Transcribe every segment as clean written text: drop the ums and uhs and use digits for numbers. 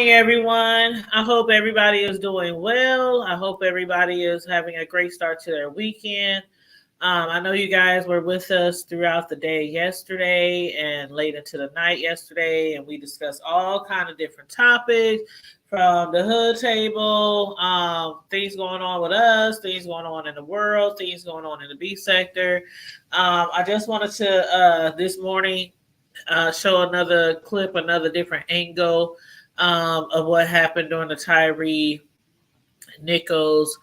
morning, everyone. I hope everybody is doing well. I hope everybody is having a great start to their weekend. I know you guys were with us throughout the day yesterday and late into the night yesterday, and we discussed all kind of different topics from the hood table, things going on with us, things going on in the world, things going on in the B sector. I just wanted to this morning show another clip, another different angle of what happened during the Tyre Nichols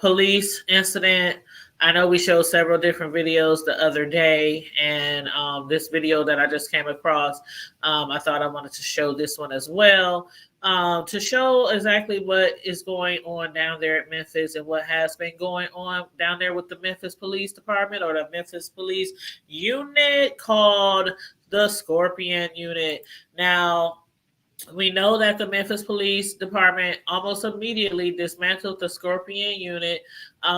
police incident. I know we showed several different videos the other day, and this video that I just came across, I thought I wanted to show this one as well to show exactly what is going on down there at Memphis and what has been going on down there with the Memphis Police Department or the Memphis Police Unit called the Scorpion Unit. Now, we know that the Memphis Police Department almost immediately dismantled the Scorpion Unit,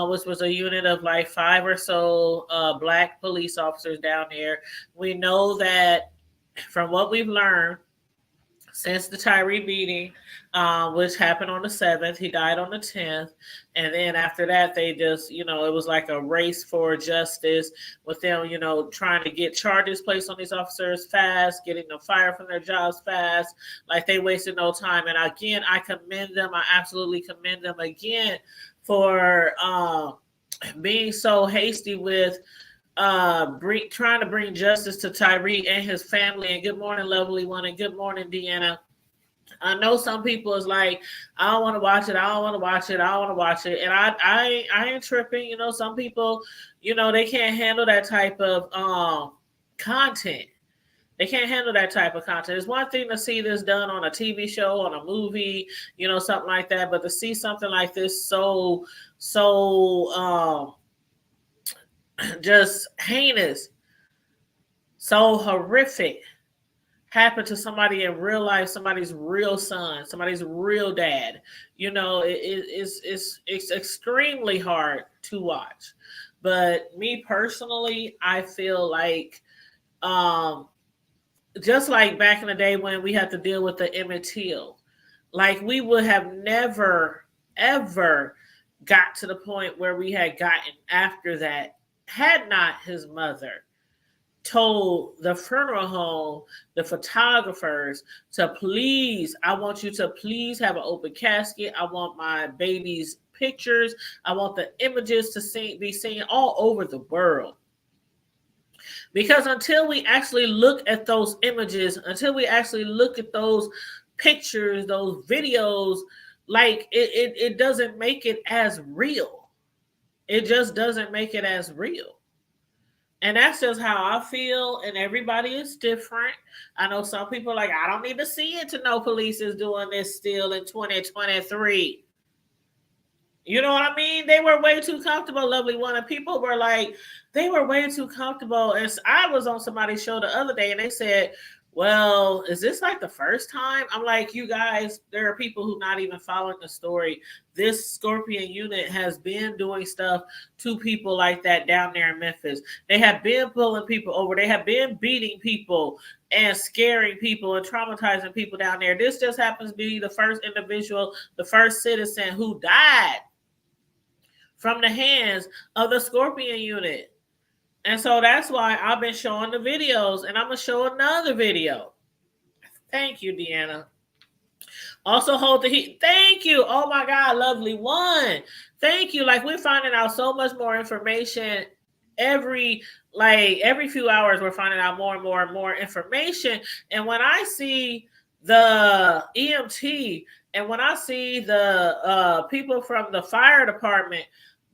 which was a unit of like 5 or so black police officers down there. We know that from what we've learned since the Tyre beating, which happened on the 7th, he died on the 10th. And then after that, they just, it was like a race for justice with them, trying to get charges placed on these officers fast, getting them fired from their jobs fast. Like they wasted no time. And again, I commend them. I absolutely commend them again for being so hasty with trying to bring justice to Tyreek and his family. And good morning, lovely one, and good morning, Deanna. I know some people is like, I don't want to watch it. I don't want to watch it. I don't want to watch it. And I ain't tripping. Some people, they can't handle that type of content. They can't handle that type of content. It's one thing to see this done on a TV show, on a movie, something like that. But to see something like this so just heinous, so horrific, happen to somebody in real life, somebody's real son, somebody's real dad. It's extremely hard to watch. But me personally, I feel like just like back in the day when we had to deal with the Emmett Till, like we would have never ever got to the point where we had gotten after that had not his mother told the funeral home, the photographers, to please, I want you to please have an open casket. I want my baby's pictures. I want the images to be seen all over the world. Because until we actually look at those images, until we actually look at those pictures, those videos, like it doesn't make it as real. It just doesn't make it as real. And that's just how I feel. And everybody is different. I know some people are like, I don't need to see it to know police is doing this still in 2023. You know what I mean? They were way too comfortable, lovely one. And people were like, they were way too comfortable. And I was on somebody's show the other day and they said, well, is this like the first time? I'm like, you guys, there are people who not even following the story. This Scorpion Unit has been doing stuff to people like that down there in Memphis. They have been pulling people over. They have been beating people and scaring people and traumatizing people down there. This just happens to be the first individual, the first citizen who died from the hands of the Scorpion Unit. And so that's why I've been showing the videos, and I'm going to show another video. Thank you, Deanna. Also hold the heat. Thank you. Oh my God, lovely one. Thank you. Like we're finding out so much more information every few hours. We're finding out more and more and more information. And when I see the EMT and when I see the people from the fire department,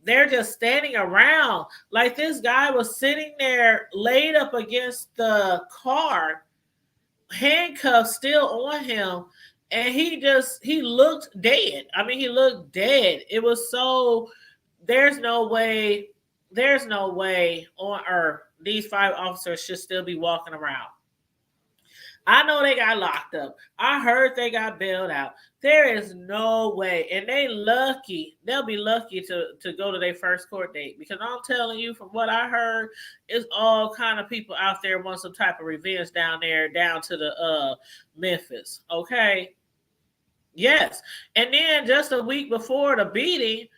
they're just standing around. Like this guy was sitting there laid up against the car, handcuffs still on him, and he looked dead. I mean, he looked dead. It was so, there's no way on earth these 5 officers should still be walking around. I know they got locked up. I heard they got bailed out. There is no way. And they'll be lucky to go to their first court date. Because I'm telling you, from what I heard, it's all kind of people out there want some type of revenge down there, down to the Memphis. Okay? Yes. And then just a week before the beating,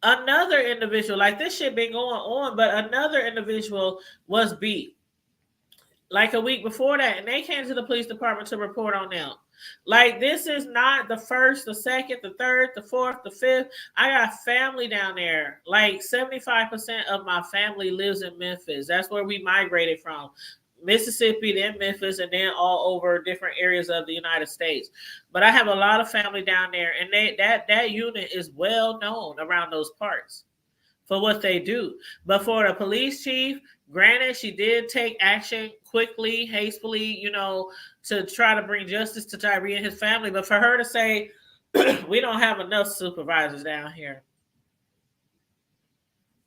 another individual, like this shit been going on, but another individual was beat like a week before that, and they came to the police department to report on them. Like, this is not the first, the second, the third, the fourth, the fifth. I got family down there. Like 75% of my family lives in Memphis. That's where we migrated from. Mississippi, then Memphis, and then all over different areas of the United States. But I have a lot of family down there, and that unit is well known around those parts for what they do. But for the police chief, granted, she did take action quickly, hastily, to try to bring justice to Tyre and his family. But for her to say, we don't have enough supervisors down here.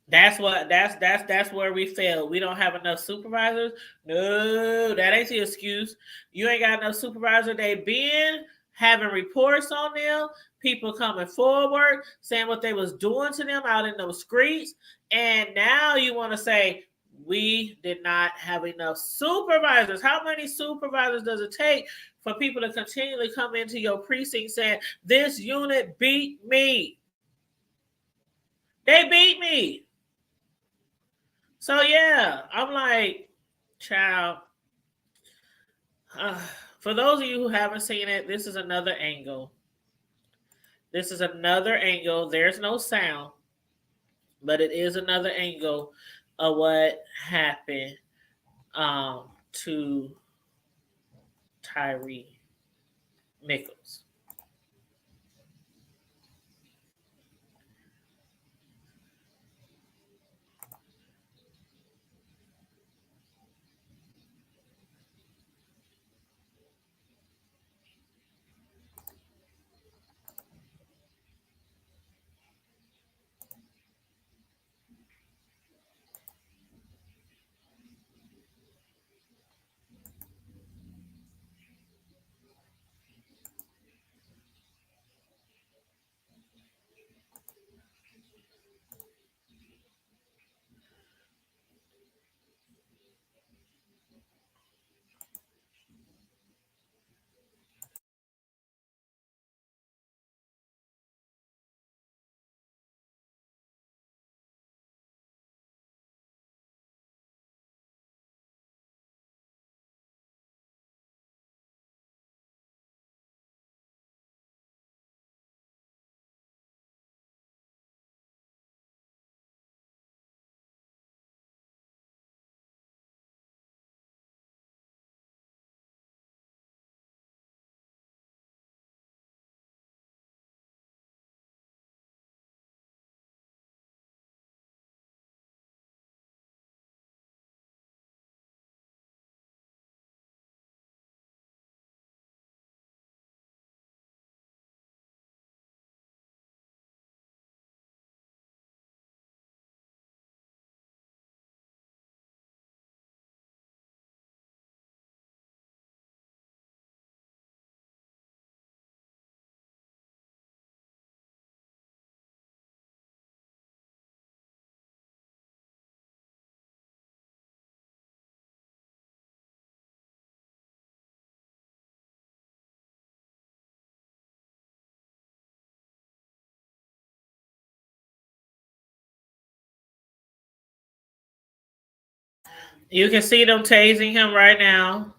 That's where we failed. We don't have enough supervisors. No, that ain't the excuse. You ain't got enough supervisors. They been having reports on them, people coming forward saying what they was doing to them out in those streets, and now you want to say we did not have enough supervisors. How many supervisors does it take for people to continually come into your precinct saying this unit beat me? They beat me. So yeah, I'm like, child. For those of you who haven't seen it, this is another angle. This is another angle. There's no sound, but it is another angle of what happened to Tyre Nichols. You can see them tasing him right now.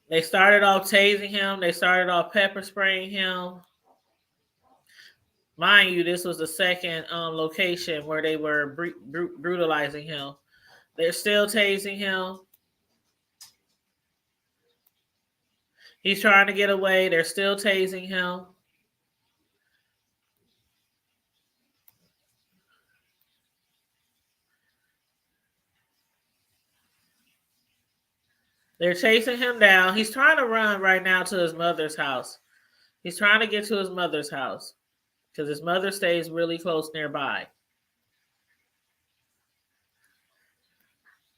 They started off tasing him. They started off pepper spraying him. Mind you, this was the second location where they were brutalizing him. They're still tasing him. He's trying to get away. They're still tasing him. They're chasing him down. He's trying to run right now to his mother's house. He's trying to get to his mother's house because his mother stays really close nearby.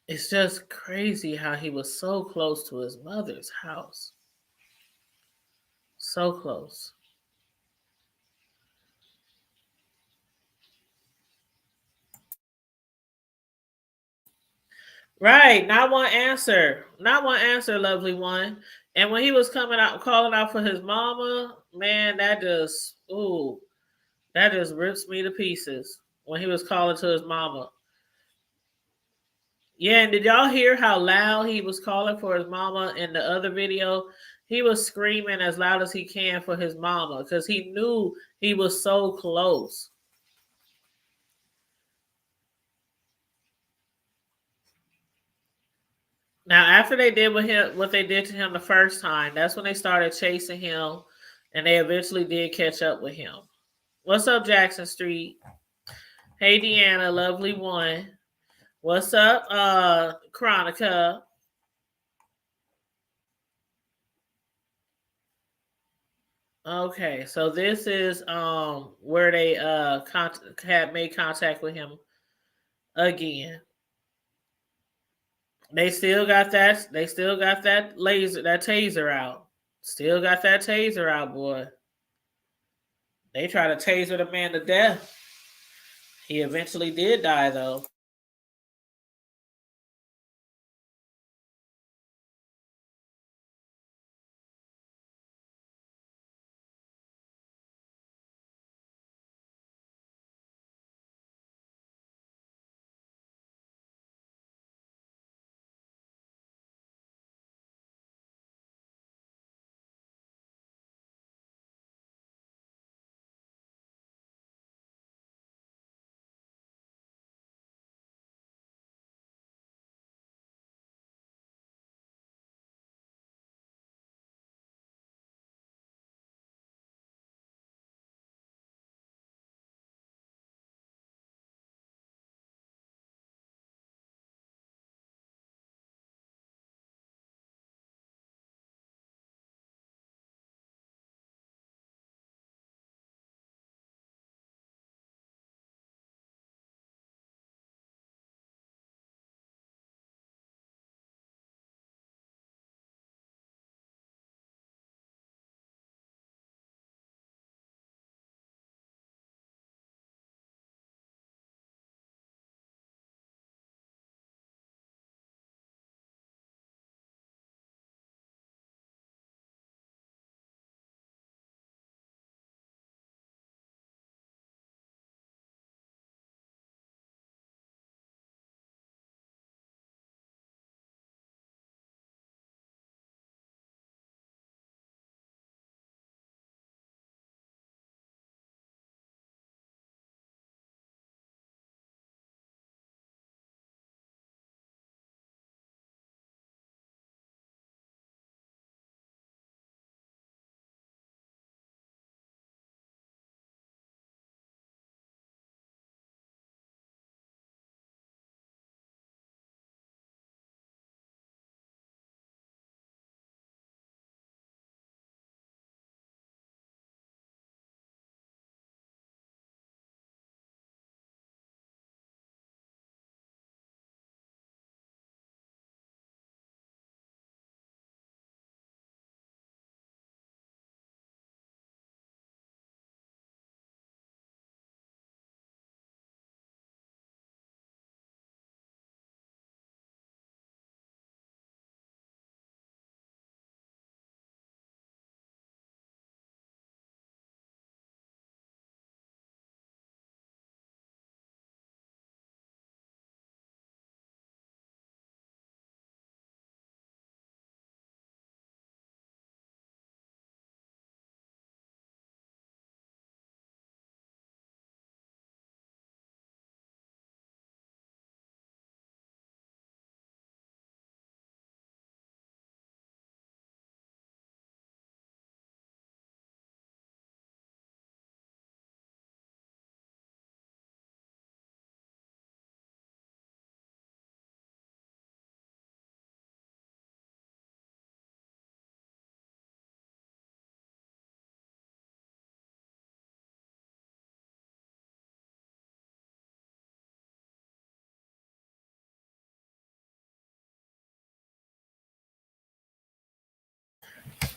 It's just crazy how he was so close to his mother's house. So close. Right. Not one answer. Not one answer, lovely one. And when he was coming out calling out for his mama, man, that just rips me to pieces when he was calling to his mama. Yeah, and did y'all hear how loud he was calling for his mama in the other video? He was screaming as loud as he can for his mama because he knew he was so close. Now, after they did with him what they did to him the first time, that's when they started chasing him, and they eventually did catch up with him. What's up, Jackson Street? Hey, Deanna, lovely one. What's up, Chronica? Okay, so this is where they had made contact with him again. They still got that. They still got that taser out. Still got that taser out, boy. They try to taser the man to death. He eventually did die, though.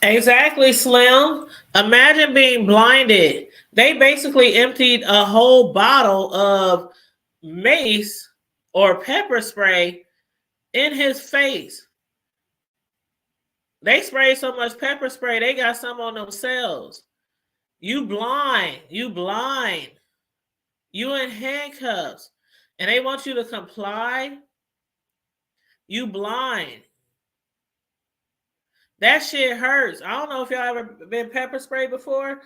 Exactly, Slim. Imagine being blinded. They basically emptied a whole bottle of mace or pepper spray in his face. They sprayed so much pepper spray, they got some on themselves. You blind. You blind. You in handcuffs. And they want you to comply. You blind. That shit hurts. I don't know if y'all ever been pepper sprayed before,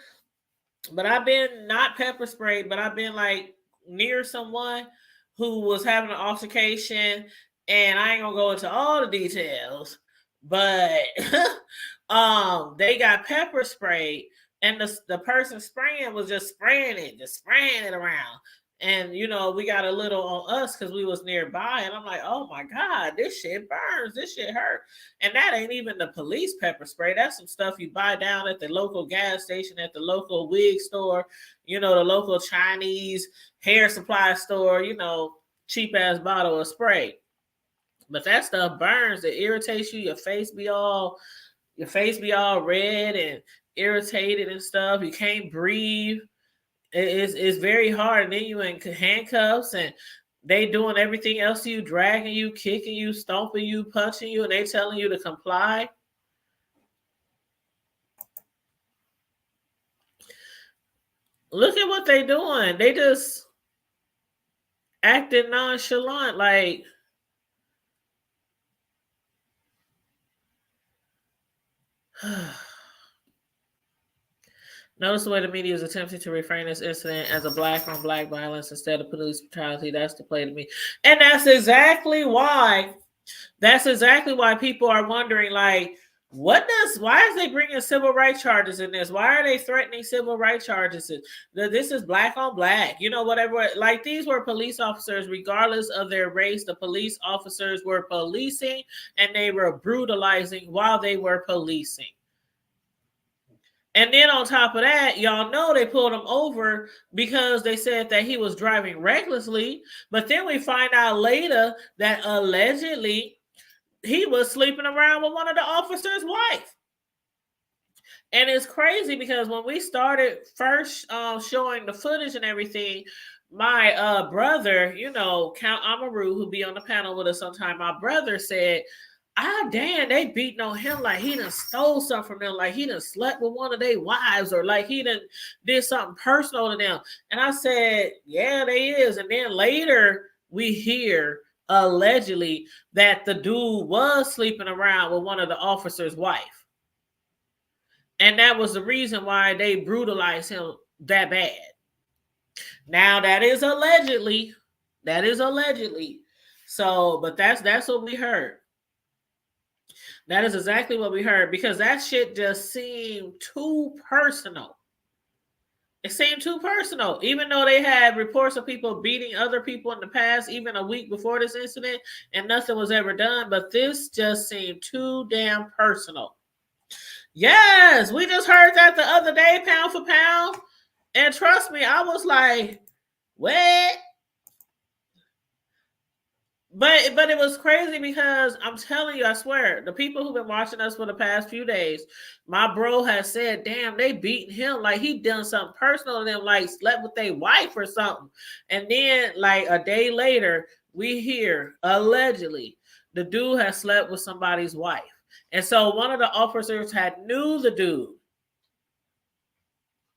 but I've been not pepper sprayed, but I've been like near someone who was having an altercation, and I ain't gonna go into all the details, but they got pepper sprayed, and the person spraying was just spraying it around. And we got a little on us because we was nearby, and I'm like, oh my God, this shit burns, this shit hurt. And that ain't even the police pepper spray. That's some stuff you buy down at the local gas station, at the local wig store, the local Chinese hair supply store, cheap ass bottle of spray. But that stuff burns. It irritates you. Your face be all red and irritated and stuff. You can't breathe. It's very hard. And then you in handcuffs, and they doing everything else to you, dragging you, kicking you, stomping you, punching you, and they telling you to comply. Look at what they doing. They just acting nonchalant, like notice the way the media is attempting to reframe this incident as a black on black violence instead of police brutality. That's the play to me. And that's exactly why people are wondering, like, why is they bringing civil rights charges in this? Why are they threatening civil rights charges? This is black on black, whatever. Like, these were police officers, regardless of their race. The police officers were policing, and they were brutalizing while they were policing. And then on top of that, y'all know they pulled him over because they said that he was driving recklessly. But then we find out later that allegedly he was sleeping around with one of the officers' wife. And it's crazy because when we started first showing the footage and everything, my brother, Count Amaru, who be on the panel with us sometime, my brother said, damn, they beating on him like he done stole something from them, like he done slept with one of their wives, or like he done did something personal to them. And I said, yeah, they is. And then later we hear allegedly that the dude was sleeping around with one of the officers' wife. And that was the reason why they brutalized him that bad. Now that is allegedly. So, but that's what we heard. That is exactly what we heard, because that shit just seemed too personal. It seemed too personal, even though they had reports of people beating other people in the past, even a week before this incident, and nothing was ever done. But this just seemed too damn personal. Yes, we just heard that the other day, pound for pound. And trust me, I was like, what? But it was crazy because I'm telling you, I swear, the people who've been watching us for the past few days, my bro has said, damn, they beating him like he done something personal to them, like slept with their wife or something. And then like a day later, we hear allegedly the dude has slept with somebody's wife. And so one of the officers had knew the dude.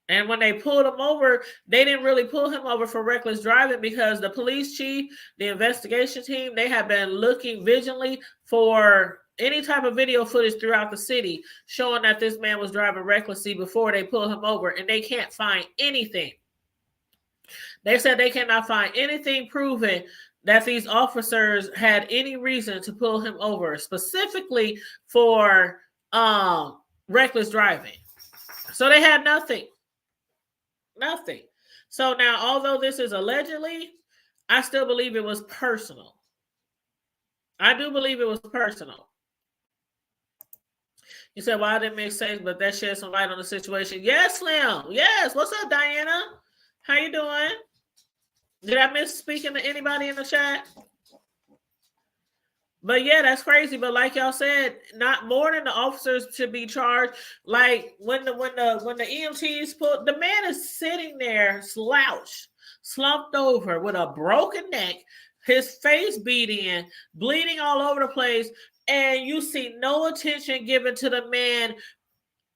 And when they pulled him over, they didn't really pull him over for reckless driving, because the police chief, the investigation team, they have been looking vigilantly for any type of video footage throughout the city showing that this man was driving recklessly before they pull him over, and they can't find anything. They said they cannot find anything proving that these officers had any reason to pull him over specifically for reckless driving. So they had nothing. Nothing. So now, although this is allegedly, I still believe it was personal. I do believe it was personal. You said, well, I didn't make sense, but that sheds some light on the situation. Yes, Slim. Yes. What's up, Diana? How you doing? Did I miss speaking to anybody in the chat? But yeah, that's crazy. But like y'all said, not more than the officers should be charged. Like when the EMTs pulled, the man is sitting there slouched, slumped over with a broken neck, his face beat in, bleeding all over the place, and you see no attention given to the man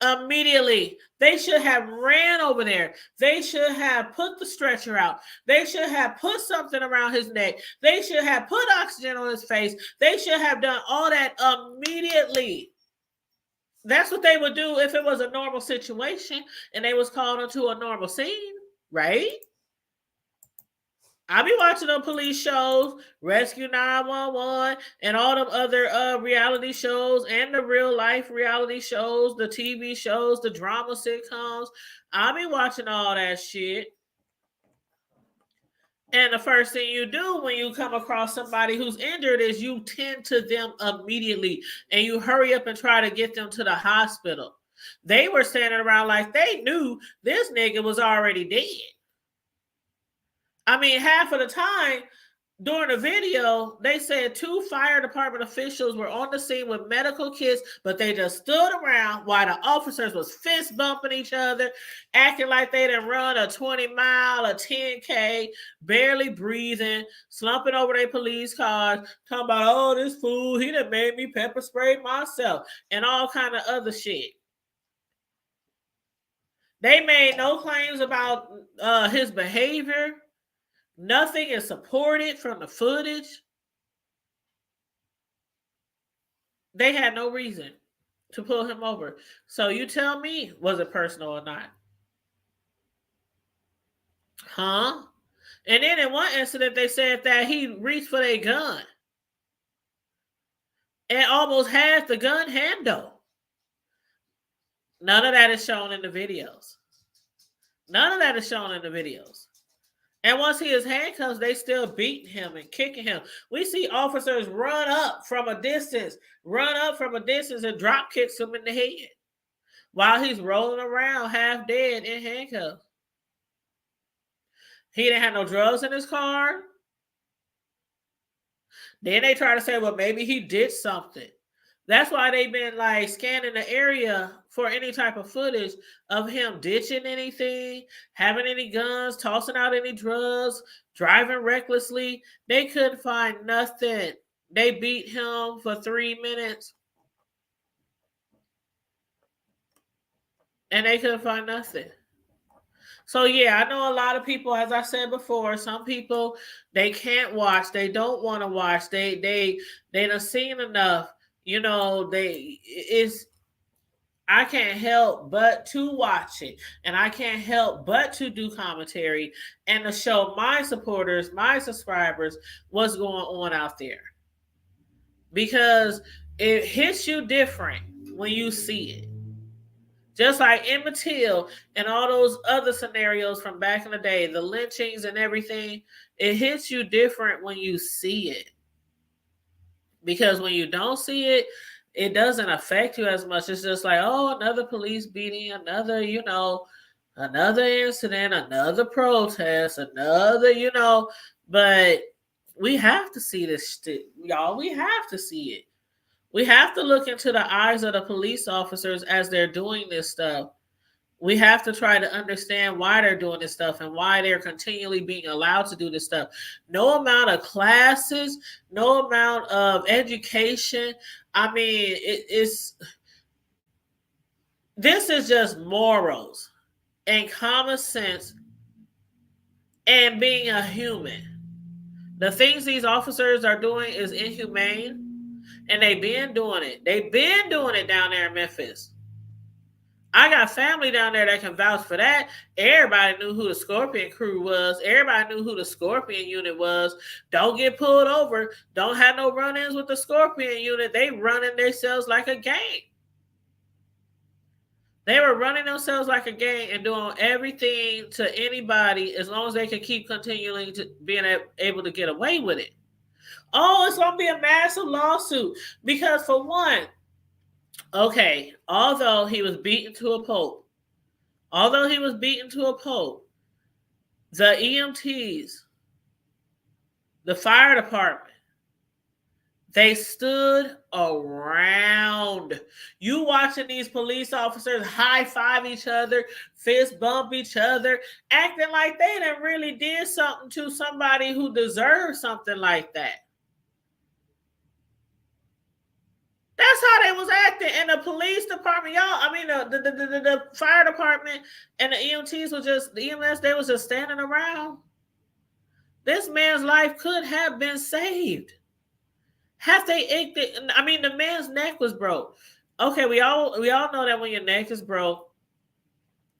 immediately. They should have ran over there. They should have put the stretcher out. They should have put something around his neck. They should have put oxygen on his face. They should have done all that immediately. That's what they would do if it was a normal situation and they was called into a normal scene, right? I be watching the police shows, Rescue 911, and all them other reality shows, and the real life reality shows, the TV shows, the drama sitcoms. I be watching all that shit. And the first thing you do when you come across somebody who's injured is you tend to them immediately and you hurry up and try to get them to the hospital. They were standing around like they knew this nigga was already dead. I mean, half of the time during the video, they said 2 fire department officials were on the scene with medical kits, but they just stood around while the officers was fist bumping each other, acting like they didn't run a 20-mile, a 10K, barely breathing, slumping over their police cars, talking about, oh, this fool, he done made me pepper spray myself, and all kind of other shit. They made no claims about his behavior. Nothing is supported from the footage. They had no reason to pull him over. So you tell me, was it personal or not? Huh? And then in one incident, they said that he reached for their gun and almost has the gun handle. None of that is shown in the videos. None of that is shown in the videos. And once he is handcuffed, they still beating him and kicking him. We see officers run up from a distance and drop kicks him in the head while he's rolling around half dead in handcuffs. He didn't have no drugs in his car. Then they try to say, well, maybe he did something. That's why they've been like scanning the area for any type of footage of him ditching anything, having any guns, tossing out any drugs, driving recklessly. They couldn't find nothing. They beat him for 3 minutes and they couldn't find nothing. So yeah, I know a lot of people, as I said before, some people, they can't watch. They don't want to watch. They done seen enough. You know, I can't help but to watch it. And I can't help but to do commentary and to show my supporters, my subscribers, what's going on out there. Because it hits you different when you see it. Just like Emmett Till and all those other scenarios from back in the day, the lynchings and everything, it hits you different when you see it. Because when you don't see it, it doesn't affect you as much. It's just like, oh, another police beating, another incident, another protest, but we have to see this shit, y'all. We have to see it. We have to look into the eyes of the police officers as they're doing this stuff. We have to try to understand why they're doing this stuff and why they're continually being allowed to do this stuff. No amount of classes, no amount of education. I mean, this is just morals and common sense and being a human. The things these officers are doing is inhumane, and they've been doing it. They've been doing it down there in Memphis. I got family down there that can vouch for that. Everybody knew who the Scorpion crew was. Everybody knew who the Scorpion unit was. Don't get pulled over. Don't have no run-ins with the Scorpion unit. They running themselves like a gang. They were running themselves like a gang and doing everything to anybody as long as they could keep continuing to being able to get away with it. Oh, it's going to be a massive lawsuit. Because for one, okay, although he was beaten to a pulp, the EMTs, the fire department, They stood around. You watching these police officers high five each other, fist bump each other, acting like they done really did something to somebody who deserves something like that. That's how they was acting. And the police department, y'all, I mean, the fire department and the EMTs were just, the EMS, they was just standing around. This man's life could have been saved. Have they ached it? I mean, the man's neck was broke. Okay, we all know that when your neck is broke,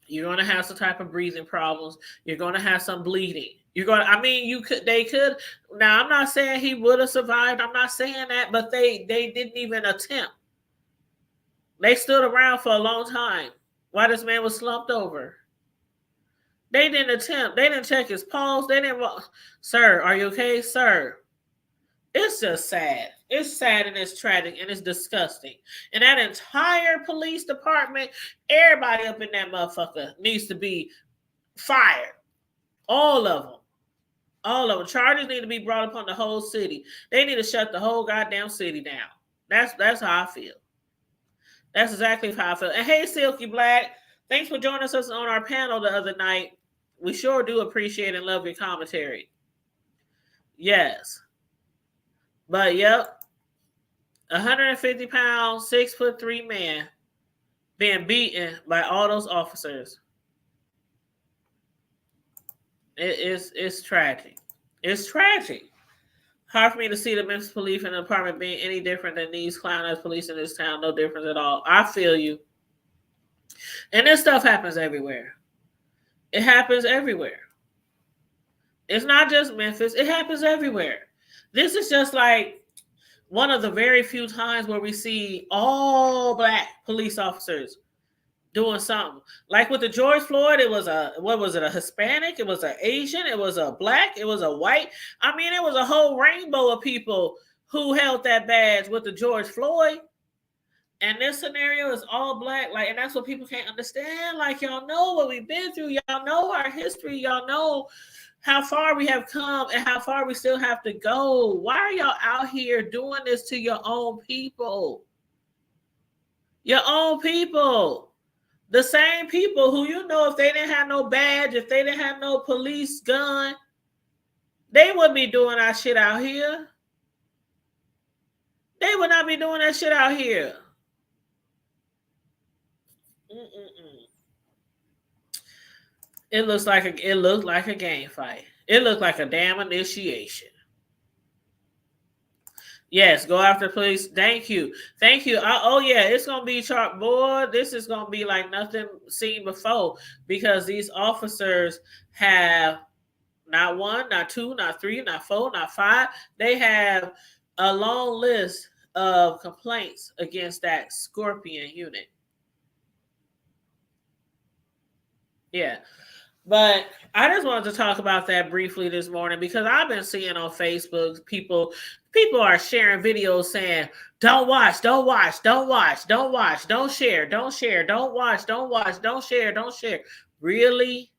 you're gonna have some type of breathing problems. You're gonna have some bleeding. They could. Now, I'm not saying he would have survived. I'm not saying that, but they didn't even attempt. They stood around for a long time while this man was slumped over. They didn't attempt. They didn't check his pulse. They didn't. Sir, are you okay, sir? It's just sad. It's sad and it's tragic and it's disgusting. And that entire police department, everybody up in that motherfucker needs to be fired. All of them. All of them. Charges need to be brought upon the whole city. They need to shut the whole goddamn city down. That's how I feel. That's exactly how I feel. And hey, Silky Black, thanks for joining us on our panel the other night. We sure do appreciate and love your commentary. Yes. But yep, 150 pounds, 6'3" man being beaten by all those officers. It's tragic. It's tragic. Hard for me to see the Memphis police and the department being any different than these clown-ass police in this town. No difference at all. I feel you. And this stuff happens everywhere. It happens everywhere. It's not just Memphis. It happens everywhere. This is just like one of the very few times where we see all black police officers doing something. Like with the George Floyd, it was a Hispanic, it was an Asian, it was a black, it was a white. I mean, it was a whole rainbow of people who held that badge with the George Floyd. And this scenario is all black. Like, and that's what people can't understand. Like, y'all know what we've been through. Y'all know our history. Y'all know how far we have come and how far we still have to go. Why are y'all out here doing this to your own people? Your own people. The same people who, you know, if they didn't have no badge, if they didn't have no police gun, they wouldn't be doing our shit out here. They would not be doing that shit out here. It looked like a game fight. It looked like a damn initiation. Yes, go after police. Thank you. Oh yeah, it's gonna be sharp, boy. This is gonna be like nothing seen before because these officers have not one, not two, not three, not four, not five. They have a long list of complaints against that Scorpion unit. Yeah. But I just wanted to talk about that briefly this morning because I've been seeing on Facebook people are sharing videos saying, don't watch, don't watch, don't watch, don't watch, don't share, don't share, don't watch, don't watch, don't share, don't share. Really?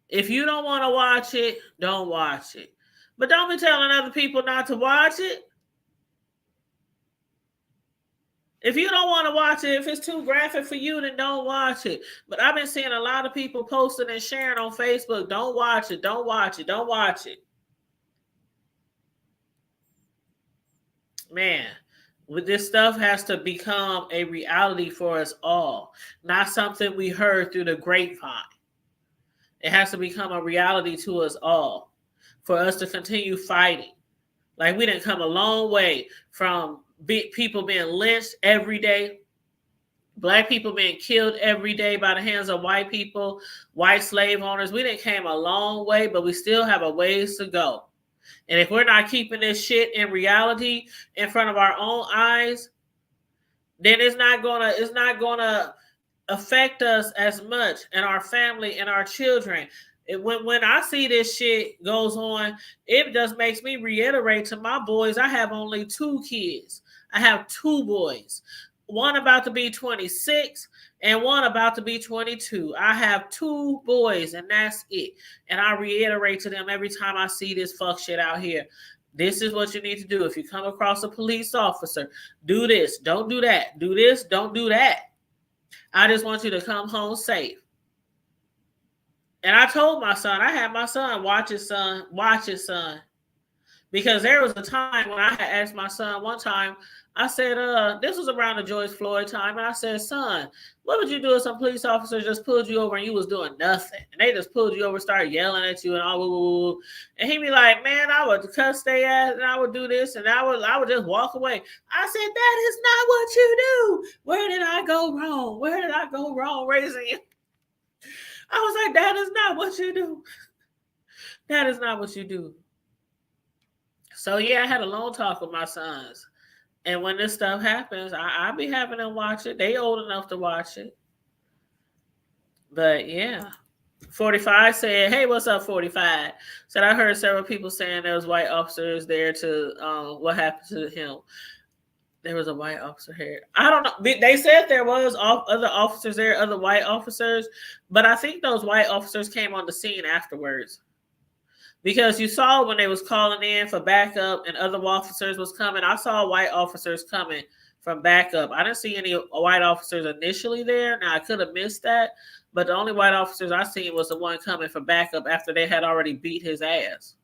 If you don't want to watch it, don't watch it. But don't be telling other people not to watch it. If you don't want to watch it, if it's too graphic for you, then don't watch it. But I've been seeing a lot of people posting and sharing on Facebook, don't watch it, don't watch it, don't watch it. Man, this stuff has to become a reality for us all, not something we heard through the grapevine. It has to become a reality to us all for us to continue fighting. Like, we didn't come a long way from people being lynched every day, black people being killed every day by the hands of white people, white slave owners. We didn't came a long way, but we still have a ways to go. And if we're not keeping this shit in reality in front of our own eyes, then it's not gonna affect us as much and our family and our children. When I see this shit goes on, it just makes me reiterate to my boys. I have only 2 kids. I have 2 boys, one about to be 26 and one about to be 22. I have 2 boys and that's it. And I reiterate to them every time I see this fuck shit out here. This is what you need to do. If you come across a police officer, do this, don't do that. Do this, don't do that. I just want you to come home safe. And I told my son, I had my son watch his son. Because there was a time when I had asked my son one time, I said, this was around the George Floyd time, and I said, son, what would you do if some police officers just pulled you over and you was doing nothing? And they just pulled you over, started yelling at you and all, and he'd be like, man, I would cuss their ass and I would do this and I would just walk away. I said, that is not what you do. Where did I go wrong? Where did I go wrong raising you? I was like, that is not what you do. That is not what you do. So yeah, I had a long talk with my sons. And when this stuff happens, I be having them watch it. They old enough to watch it. But yeah. 45 said, hey, what's up, 45? Said, I heard several people saying there was white officers there to, what happened to him? There was a white officer here. I don't know. They said there was other officers there, other white officers. But I think those white officers came on the scene afterwards. Because you saw when they was calling in for backup and other officers was coming. I saw white officers coming from backup. I didn't see any white officers initially there. Now, I could have missed that. But the only white officers I seen was the one coming for backup after they had already beat his ass.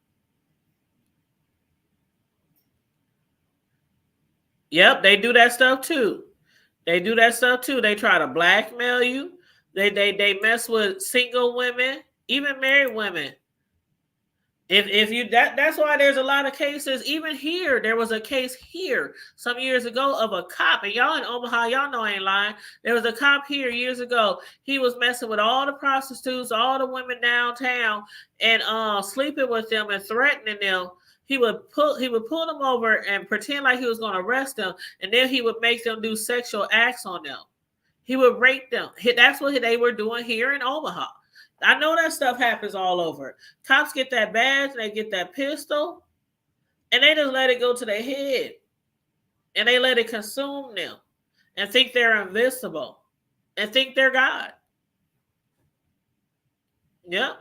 Yep, they do that stuff too. They do that stuff too. They try to blackmail you. They mess with single women, even married women. If you that's why there's a lot of cases. Even here, there was a case here some years ago of a cop, and y'all in Omaha, y'all know I ain't lying. There was a cop here years ago. He was messing with all the prostitutes, all the women downtown, and sleeping with them and threatening them. He would pull them over and pretend like he was going to arrest them, and then he would make them do sexual acts on them. He would rape them. That's what they were doing here in Omaha. I know that stuff happens all over. Cops get that badge, they get that pistol, and they just let it go to their head. And they let it consume them and think they're invincible and think they're God. Yep.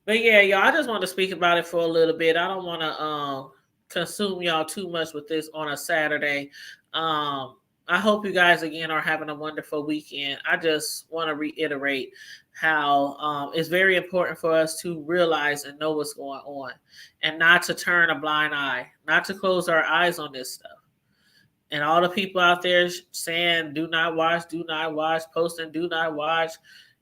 But yeah, y'all, I just want to speak about it for a little bit. I don't want to consume y'all too much with this on a Saturday. I hope you guys again are having a wonderful weekend. I just want to reiterate how it's very important for us to realize and know what's going on and not to turn a blind eye, not to close our eyes on this stuff. And all the people out there saying, do not watch, posting, do not watch,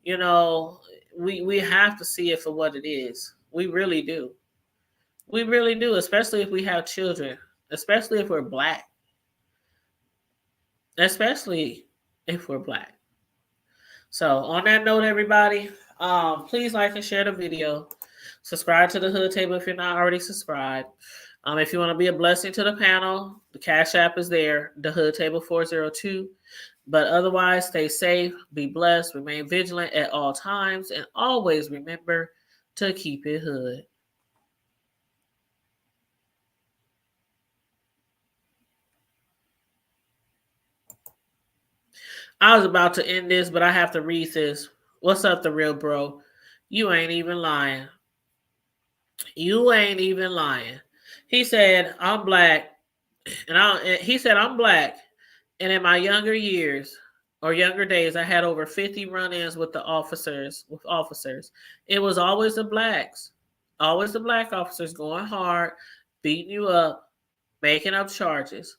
you know, we have to see it for what it is. We really do. We really do, especially if we have children, especially if we're Black. Especially if we're Black. So on that note, everybody, please like and share the video. Subscribe to the Hood Table if you're not already subscribed. If you want to be a blessing to the panel, the Cash App is there, the Hood Table 402. But otherwise, stay safe, be blessed, remain vigilant at all times, and always remember to keep it hood. I was about to end this, but I have to read this. What's up, the real bro? You ain't even lying. You ain't even lying. He said, I'm Black. He said, I'm Black. And in my younger years or younger days, I had over 50 run-ins with officers. It was always the Blacks. Always the Black officers going hard, beating you up, making up charges.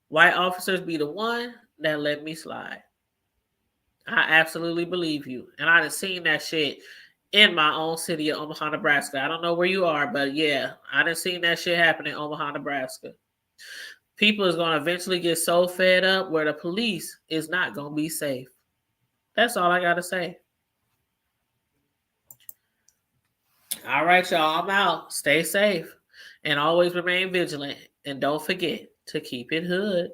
White officers be the one that let me slide. I absolutely believe you. And I done seen that shit in my own city of Omaha, Nebraska. I don't know where you are, but yeah, I done seen that shit happen in Omaha, Nebraska. People is going to eventually get so fed up where the police is not going to be safe. That's all I got to say. All right, y'all. I'm out. Stay safe and always remain vigilant. And don't forget to keep it hood.